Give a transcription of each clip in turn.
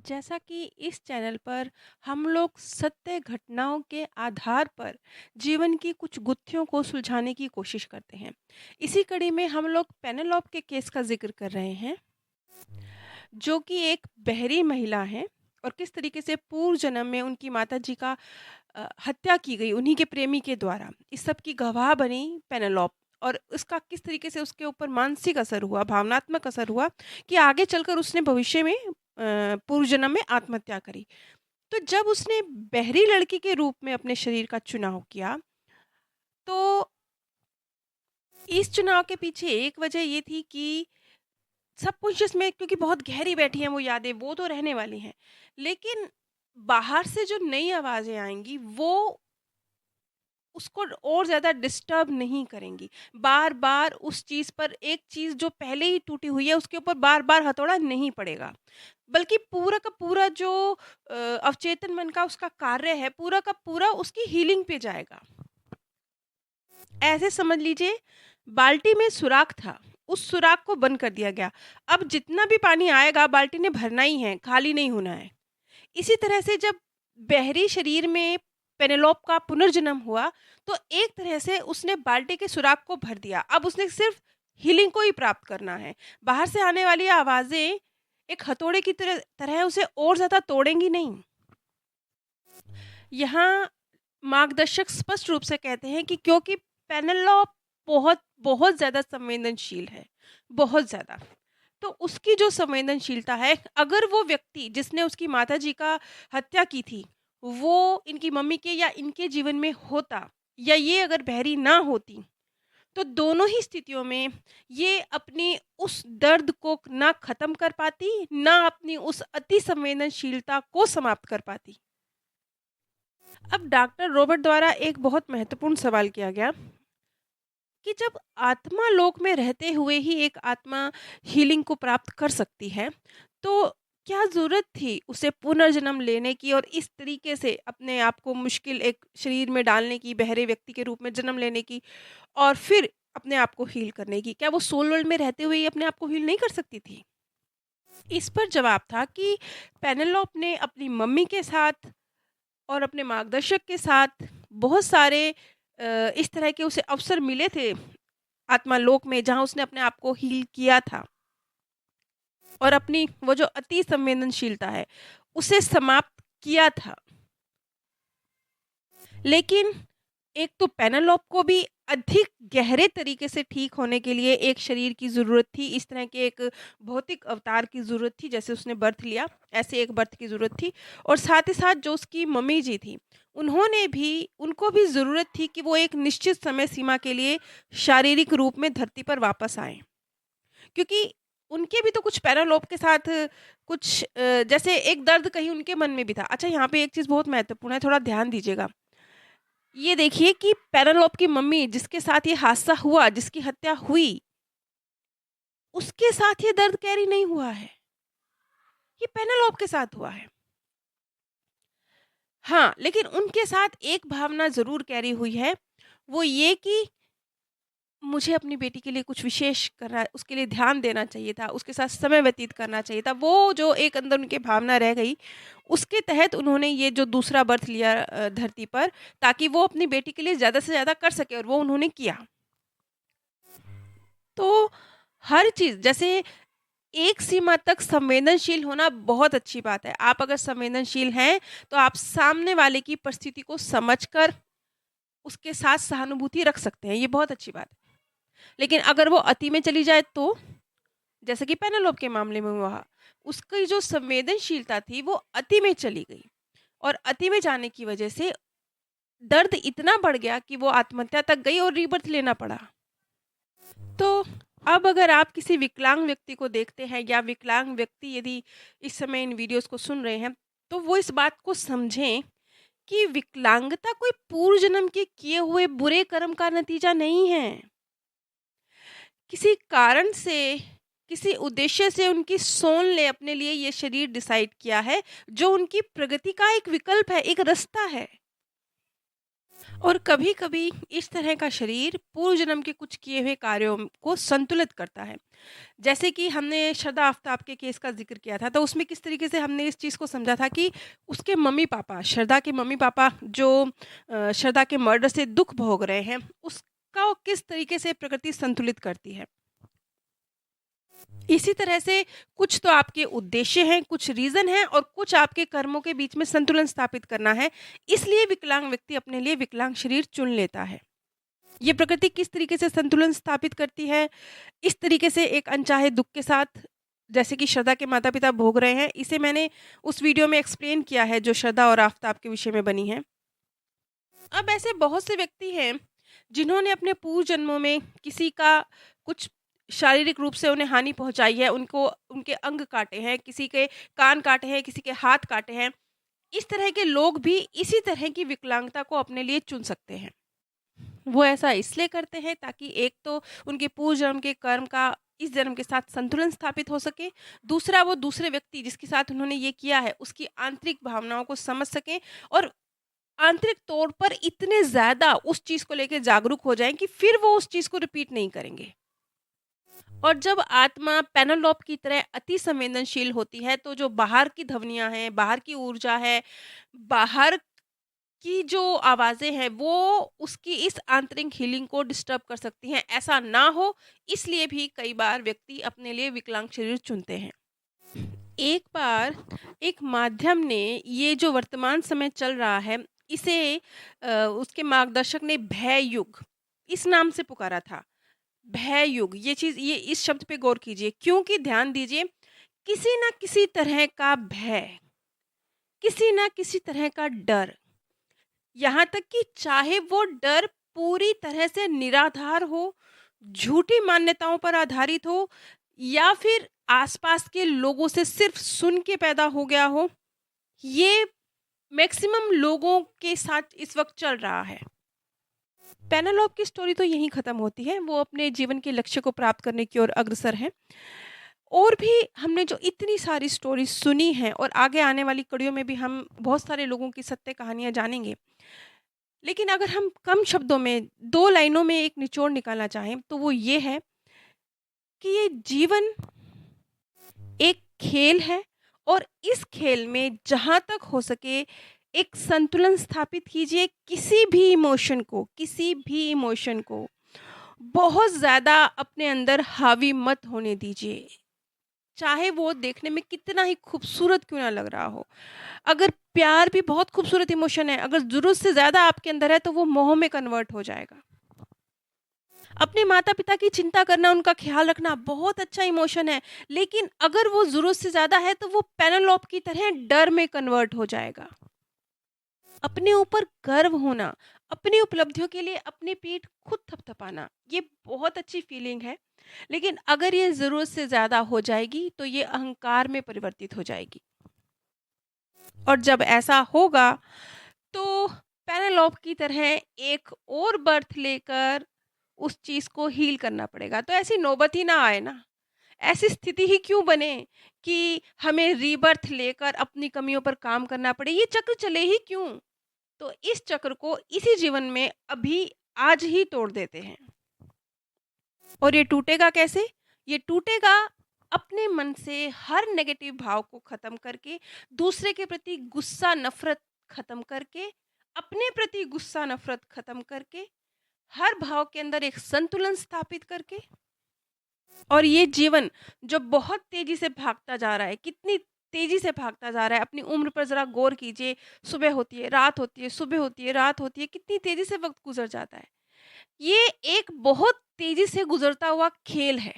जैसा कि इस चैनल पर हम लोग सत्य घटनाओं के आधार पर जीवन की कुछ गुत्थियों को सुलझाने की कोशिश करते हैं। इसी कड़ी में हम लोग पेनेलोप के केस का जिक्र कर रहे हैं, जो कि एक बहरी महिला है और किस तरीके से पूर्व जन्म में उनकी माताजी का हत्या की गई उन्हीं के प्रेमी के द्वारा। इस सब की गवाह बनी पेनेलोप और उसका किस तरीके से उसके ऊपर मानसिक असर हुआ, भावनात्मक असर हुआ कि आगे चलकर उसने भविष्य में पूर्व जन्म में आत्महत्या करी। तो जब उसने बहरी लड़की के रूप में अपने शरीर का चुनाव किया, तो इस चुनाव के पीछे एक वजह ये थी कि सबकॉन्शियस में, क्योंकि बहुत गहरी बैठी हैं वो यादें, वो तो रहने वाली हैं। लेकिन बाहर से जो नई आवाज़ें आएँगी, वो उसको और ज़्यादा डिस्टर्ब नहीं करेंगी। बार-बार उस चीज़ पर, एक चीज़ जो पहले ही टूटी हुई है, उसके ऊपर बार-बार हथौड़ा नहीं पड़ेगा। बल्कि पूरा का पूरा जो अवचेतन मन का उसका कार्य है, पूरा का पूरा उसकी हीलिंग पे जाएगा। ऐसे समझ लीजिए, बाल्टी में सुराख था, उस सुराख को बंद कर दिया गया। अब जितना भी पानी आएगा बाल्टी ने भरना ही है, खाली नहीं होना है। इसी तरह से जब बहरी शरीर में पेनेलोप का पुनर्जन्म हुआ, तो एक तरह से उसने बाल्टी के सुराख को भर दिया। अब उसने सिर्फ हीलिंग को ही प्राप्त करना है। बाहर से आने वाली आवाज़ें एक हथौड़े की तरह तरह उसे और ज़्यादा तोड़ेंगी नहीं। यहाँ मार्गदर्शक स्पष्ट रूप से कहते हैं कि क्योंकि पेनेलोप बहुत बहुत ज़्यादा संवेदनशील है, बहुत ज़्यादा। तो उसकी जो संवेदनशीलता है, अगर वो व्यक्ति जिसने उसकी माताजी का हत्या की थी, वो इनकी मम्मी के या इनके जीवन में होता, या ये अगर बहरी ना होती, तो दोनों ही स्थितियों में ये अपनी उस दर्द को ना ख़त्म कर पाती, ना अपनी उस अति संवेदनशीलता को समाप्त कर पाती। अब डॉक्टर रॉबर्ट द्वारा एक बहुत महत्वपूर्ण सवाल किया गया कि जब आत्मा लोक में रहते हुए ही एक आत्मा हीलिंग को प्राप्त कर सकती है, तो क्या ज़रूरत थी उसे पुनर्जन्म लेने की और इस तरीके से अपने आप को मुश्किल एक शरीर में डालने की, बहरे व्यक्ति के रूप में जन्म लेने की और फिर अपने आप को हील करने की? क्या वो सोल वर्ल्ड में रहते हुए ही अपने आप को हील नहीं कर सकती थी? इस पर जवाब था कि पेनेलोप ने अपनी मम्मी के साथ और अपने मार्गदर्शक के साथ बहुत सारे इस तरह के उसे अवसर मिले थे आत्मा लोक में, जहाँ उसने अपने आप को हील किया था और अपनी वो जो अति संवेदनशीलता है उसे समाप्त किया था। लेकिन एक तो पेनेलोप को भी अधिक गहरे तरीके से ठीक होने के लिए एक शरीर की ज़रूरत थी, इस तरह के एक भौतिक अवतार की ज़रूरत थी, जैसे उसने बर्थ लिया, ऐसे एक बर्थ की ज़रूरत थी। और साथ ही साथ जो उसकी मम्मी जी थी, उनको भी ज़रूरत थी कि वो एक निश्चित समय सीमा के लिए शारीरिक रूप में धरती पर वापस आएँ। क्योंकि उनके भी तो कुछ पेनेलोप के साथ कुछ जैसे एक दर्द कहीं उनके मन में भी था। अच्छा, यहाँ पे एक चीज़ बहुत महत्वपूर्ण है, थोड़ा ध्यान दीजिएगा। ये देखिए कि पेनेलोप की मम्मी जिसके साथ ये हादसा हुआ, जिसकी हत्या हुई, उसके साथ ये दर्द कैरी नहीं हुआ है, ये पेनेलोप के साथ हुआ है। हाँ, लेकिन उनके साथ एक भावना ज़रूर कैरी हुई है, वो ये कि मुझे अपनी बेटी के लिए कुछ विशेष करना, उसके लिए ध्यान देना चाहिए था, उसके साथ समय व्यतीत करना चाहिए था। वो जो एक अंदर उनकी भावना रह गई, उसके तहत उन्होंने ये जो दूसरा बर्थ लिया धरती पर, ताकि वो अपनी बेटी के लिए ज़्यादा से ज़्यादा कर सकें और वो उन्होंने किया। तो हर चीज़ जैसे एक सीमा तक संवेदनशील होना बहुत अच्छी बात है। आप अगर संवेदनशील हैं, तो आप सामने वाले की परिस्थिति को समझकर उसके साथ सहानुभूति रख सकते हैं, ये बहुत अच्छी बात है। लेकिन अगर वो अति में चली जाए तो? जैसे कि पेनेलोप के मामले में हुआ, उसकी जो संवेदनशीलता थी वो अति में चली गई और अति में जाने की वजह से दर्द इतना बढ़ गया कि वो आत्महत्या तक गई और रीबर्थ लेना पड़ा। तो अब अगर आप किसी विकलांग व्यक्ति को देखते हैं या विकलांग व्यक्ति यदि इस समय इन वीडियोस को सुन रहे हैं, तो वो इस बात को समझें कि विकलांगता कोई पूर्व जन्म के किए हुए बुरे कर्म का नतीजा नहीं है। किसी कारण से, किसी उद्देश्य से उनकी सोल ने अपने लिए ये शरीर डिसाइड किया है, जो उनकी प्रगति का एक विकल्प है, एक रास्ता है। और कभी-कभी इस तरह का शरीर पूर्व जन्म के कुछ किए हुए कार्यों को संतुलित करता है। जैसे कि हमने श्रद्धा आफ्ताब के केस का ज़िक्र किया था, तो उसमें किस तरीके से हमने इस चीज़ को समझा था कि उसके मम्मी-पापा, श्रद्धा के मम्मी-पापा जो श्रद्धा के मर्डर से दुःख भोग रहे हैं, उसका वो किस तरीके से प्रकृति संतुलित करती है। इसी तरह से कुछ तो आपके उद्देश्य हैं, कुछ रीज़न हैं और कुछ आपके कर्मों के बीच में संतुलन स्थापित करना है, इसलिए विकलांग व्यक्ति अपने लिए विकलांग शरीर चुन लेता है। ये प्रकृति किस तरीके से संतुलन स्थापित करती है, इस तरीके से एक अनचाहे दुःख के साथ जैसे कि श्रद्धा के माता-पिता भोग रहे हैं, इसे मैंने उस वीडियो में एक्सप्लेन किया है जो श्रद्धा और आफ़ताब के विषय में बनी है। अब ऐसे बहुत से व्यक्ति हैं, जिन्होंने अपने पूर्व जन्मों में किसी का कुछ शारीरिक रूप से उन्हें हानि पहुँचाई है, उनको उनके अंग काटे हैं, किसी के कान काटे हैं, किसी के हाथ काटे हैं। इस तरह के लोग भी इसी तरह की विकलांगता को अपने लिए चुन सकते हैं। वो ऐसा इसलिए करते हैं ताकि एक तो उनके पूर्व जन्म के कर्म का इस जन्म के साथ संतुलन स्थापित हो सके, दूसरा वो दूसरे व्यक्ति जिसके साथ उन्होंने ये किया है, उसकी आंतरिक भावनाओं को समझ सकें और आंतरिक तौर पर इतने ज़्यादा उस चीज़ को लेके जागरूक हो जाएँ कि फिर वो उस चीज़ को रिपीट नहीं करेंगे। और जब आत्मा पेनेलोप की तरह अति संवेदनशील होती है, तो जो बाहर की ध्वनियाँ हैं, बाहर की ऊर्जा है, बाहर की जो आवाज़ें हैं, वो उसकी इस आंतरिक हीलिंग को डिस्टर्ब कर सकती हैं। ऐसा ना हो, इसलिए भी कई बार व्यक्ति अपने लिए विकलांग शरीर चुनते हैं। एक बार एक माध्यम ने ये जो वर्तमान समय चल रहा है, इसे उसके मार्गदर्शक ने भय युग इस नाम से पुकारा था। भय युग ये इस शब्द पे गौर कीजिए क्योंकि ध्यान दीजिए किसी ना किसी तरह का भय, किसी ना किसी तरह का डर, यहाँ तक कि चाहे वो डर पूरी तरह से निराधार हो, झूठी मान्यताओं पर आधारित हो या फिर आसपास के लोगों से सिर्फ सुन के पैदा हो गया हो, ये मैक्सिमम लोगों के साथ इस वक्त चल रहा है। पेनेलोप की स्टोरी तो यहीं ख़त्म होती है, वो अपने जीवन के लक्ष्य को प्राप्त करने की ओर अग्रसर है। और भी हमने जो इतनी सारी स्टोरी सुनी हैं और आगे आने वाली कड़ियों में भी हम बहुत सारे लोगों की सत्य कहानियाँ जानेंगे। लेकिन अगर हम कम शब्दों में 2 लाइनों में एक निचोड़ निकालना चाहें, तो वो ये है कि ये जीवन एक खेल है और इस खेल में जहाँ तक हो सके एक संतुलन स्थापित कीजिए। किसी भी इमोशन को बहुत ज़्यादा अपने अंदर हावी मत होने दीजिए। चाहे वो देखने में कितना ही खूबसूरत क्यों ना लग रहा हो। अगर प्यार भी बहुत खूबसूरत इमोशन है, अगर ज़रूरत से ज़्यादा आपके अंदर है तो वो मोह में कन्वर्ट हो जाएगा। अपने माता-पिता की चिंता करना, उनका ख़्याल रखना बहुत अच्छा इमोशन है, लेकिन अगर वो ज़रूरत से ज़्यादा है तो वो पेनेलोप की तरह डर में कन्वर्ट हो जाएगा। अपने ऊपर गर्व होना, अपनी उपलब्धियों के लिए अपनी पीठ खुद थपथपाना, ये बहुत अच्छी फीलिंग है। लेकिन अगर ये ज़रूरत से ज़्यादा हो जाएगी, तो ये अहंकार में परिवर्तित हो जाएगी। और जब ऐसा होगा, तो पेनेलोप की तरह एक और बर्थ लेकर उस चीज़ को हील करना पड़ेगा। तो ऐसी नौबत ही ना आए ना, ऐसी स्थिति ही क्यों बने कि हमें रीबर्थ लेकर अपनी कमियों पर काम करना पड़े, ये चक्र चले ही क्यों? तो इस चक्र को इसी जीवन में अभी आज ही तोड़ देते हैं। और ये टूटेगा कैसे? ये टूटेगा अपने मन से हर नेगेटिव भाव को ख़त्म करके, दूसरे के प्रति गुस्सा नफ़रत ख़त्म करके, अपने प्रति गुस्सा नफ़रत ख़त्म करके, हर भाव के अंदर एक संतुलन स्थापित करके। और ये जीवन जो बहुत तेज़ी से भागता जा रहा है, कितनी तेज़ी से भागता जा रहा है, अपनी उम्र पर ज़रा गौर कीजिए। सुबह होती है, रात होती है, सुबह होती है, रात होती है, कितनी तेज़ी से वक़्त गुज़र जाता है। ये एक बहुत तेज़ी से गुज़रता हुआ खेल है।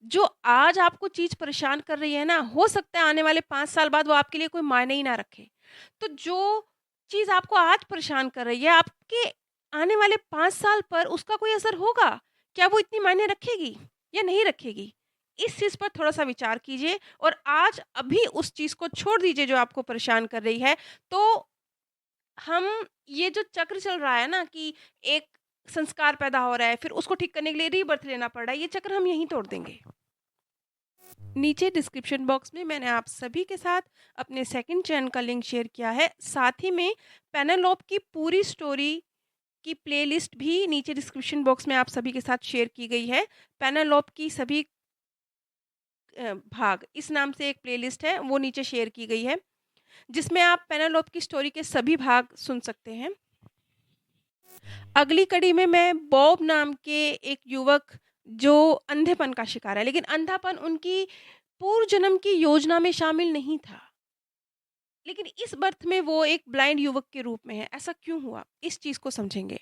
जो आज आपको चीज़ परेशान कर रही है ना, हो सकता है आने वाले 5 साल बाद वो आपके लिए कोई मायने ही ना रखे। तो जो चीज़ आपको आज परेशान कर रही है, आपके आने वाले 5 साल पर उसका कोई असर होगा? क्या वो इतनी मायने रखेगी या नहीं रखेगी? इस चीज़ पर थोड़ा-सा विचार कीजिए और आज अभी उस चीज़ को छोड़ दीजिए जो आपको परेशान कर रही है। तो हम ये जो चक्र चल रहा है ना कि एक संस्कार पैदा हो रहा है, फिर उसको ठीक करने के लिए रीबर्थ लेना पड़ रहा है, ये चक्र हम यहीं तोड़ देंगे। नीचे डिस्क्रिप्शन बॉक्स में मैंने आप सभी के साथ अपने सेकंड चैनल का लिंक शेयर किया है। साथ ही में पेनेलोप की पूरी स्टोरी की प्लेलिस्ट भी नीचे डिस्क्रिप्शन बॉक्स में आप सभी के साथ शेयर की गई है। पेनेलोप की सभी भाग इस नाम से एक प्लेलिस्ट है, वो नीचे शेयर की गई है, जिसमें आप पेनेलोप की स्टोरी के सभी भाग सुन सकते हैं। अगली कड़ी में मैं बॉब नाम के एक युवक जो अंधेपन का शिकार है, लेकिन अंधापन उनकी पूर्व जन्म की योजना में शामिल नहीं था। लेकिन इस बर्थ में वो एक ब्लाइंड युवक के रूप में है। ऐसा क्यों हुआ? इस चीज़ को समझेंगे।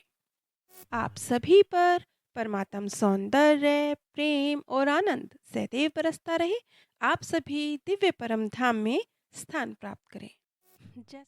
आप सभी पर परमात्म सौंदर्य, प्रेम और आनंद सदैव बरसता रहे। आप सभी दिव्य परम धाम में स्थान प्राप्त करें। जय